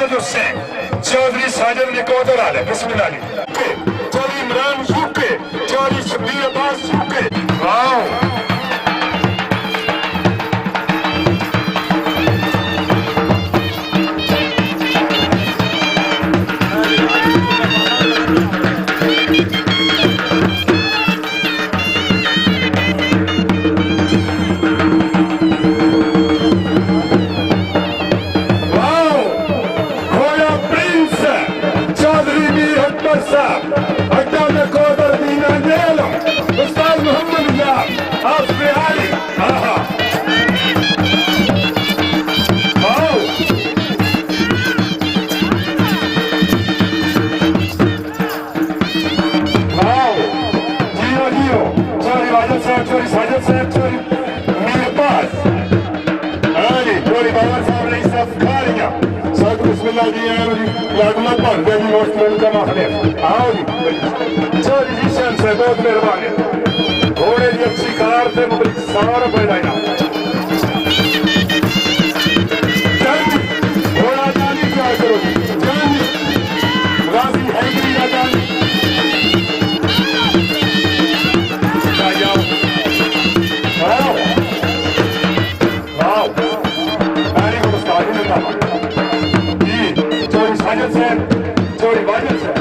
साजिद हुसैन चौधरी साजिद निकोदर आले बिस्मिल्लाह Chaudhary Imran UK Chaudhary Shabbir Abbas UK wow बहुत मेहरबानी घोड़े की अच्छी कार से मुझे सारा पैदा घोड़ा जानी क्या करोगी जानी राजी है कि ना जानी आओ आओ तारीख को मुस्तादी ने कहा जी चोरी साजिद से चोरी वाजिद से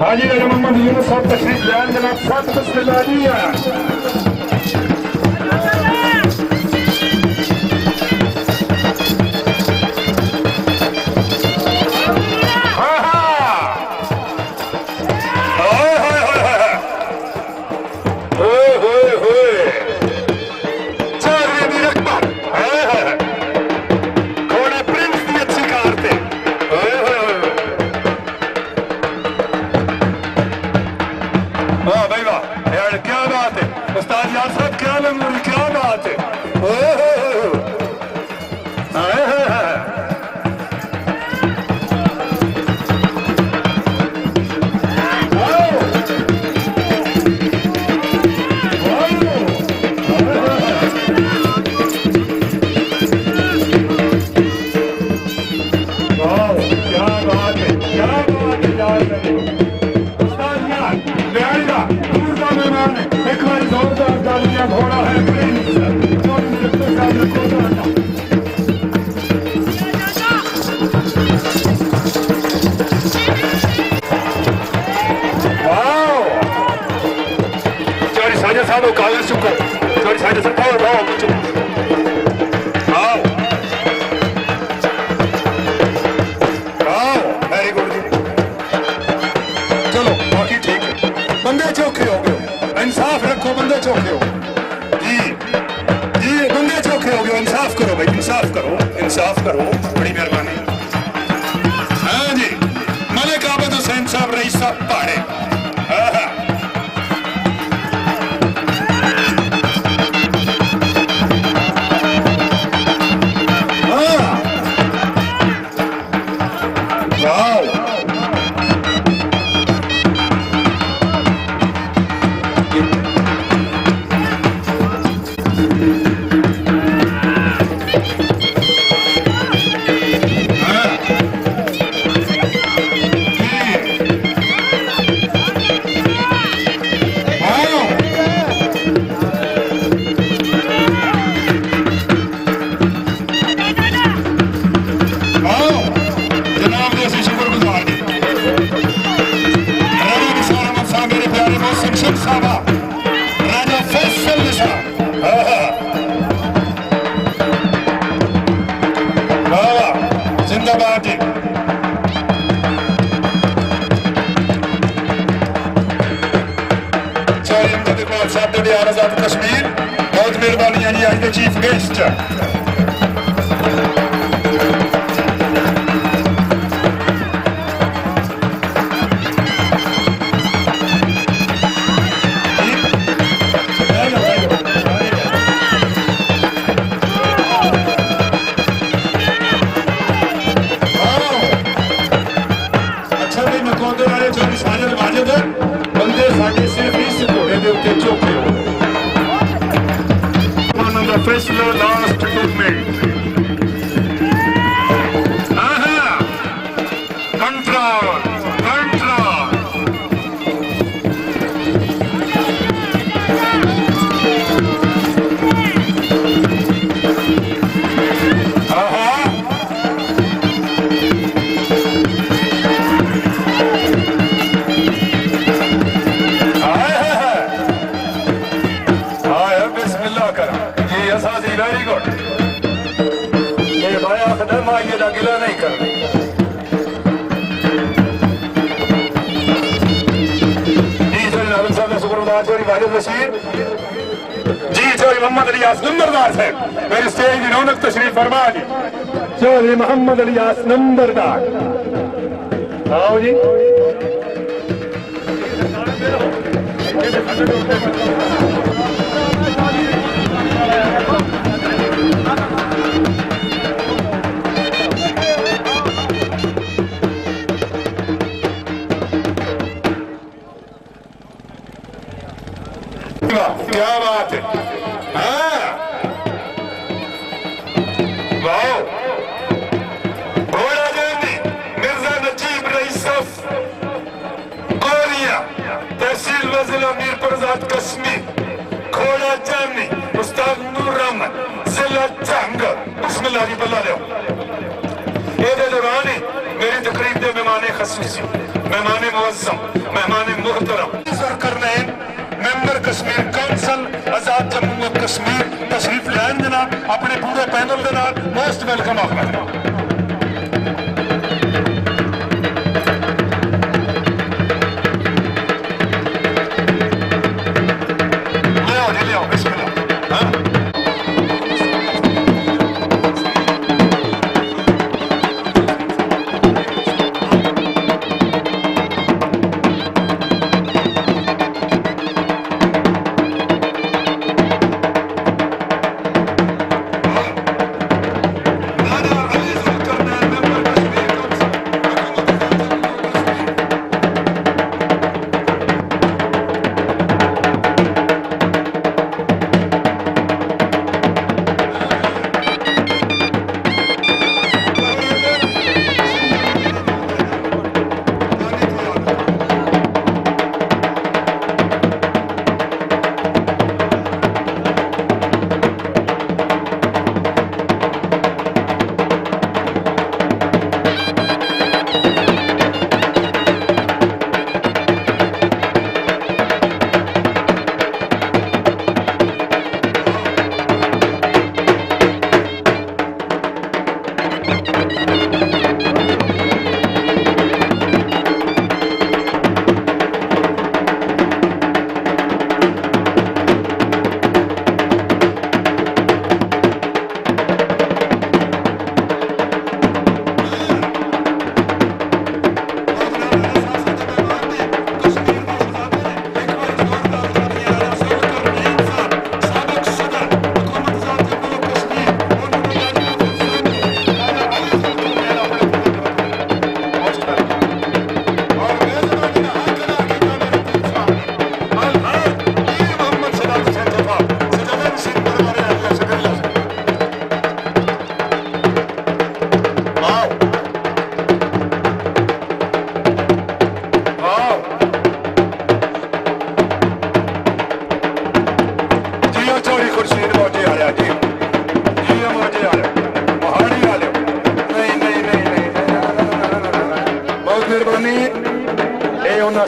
हाजी राजा मोहम्मद यूनुस साहब तशरीफ लाएं जनाब साहब बिस्मिल्लाह कागज चुको थोड़ी साइड से आओ कुछ आओ आओ वेरी गुड जी चलो बाकी ठीक है बंदे चौखे हो गए इंसाफ रखो बंदे चौखे हो जी जी बंदे चौखे हो गए इंसाफ करो भाई इंसाफ करो बड़ी मेहरबानी हाँ जी मलिक आबिद हुसैन साहब रईस साहब पहाड़े साहब दे आजाद कश्मीर बहुत मेहरबानी है जी अज के chief guest First last movement. Control. Very good. ये भाया कदम आइए ना गिला नहीं करना जी चोरी नालम साहब सुपरदार चोरी वाहिद बशीर जी चोरी मोहम्मद अलियास नंबरदार साहब मेरी स्टेज की रौनक तशरीफ फरमा जी चोरी मोहम्मद अलियास नंबरदार आओ जी क्या बात है वाह घोड़ा जानी मिर्जा नजीब रईसफ गोरिया तहसील व जिला मीरपुर आजाद कश्मीर घोड़ा जानी उस्ताद नूर रहमान जिला जंग बिस्मिल्लाह जी बल्ला लो ये दौरान मेरी तकरीब दे मेहमान खसूसी मेहमान मुअज्जम मेहमान मुहतरम करने मेंबर कश्मीर काउंसिल आजाद जम्मू और कश्मीर तशरीफ लैन जनाब अपने पूरे पैनल के नाल मोस्ट वेलकम आखना ले आओ बिस्मिल्लाह हाँ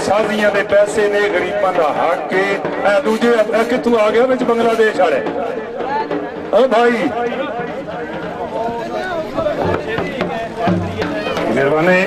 साजियां दे पैसे ने गरीबां दा हक है दूजे कितों आ गया विच बांग्लादेश वाले ओ भाई मेहरबानी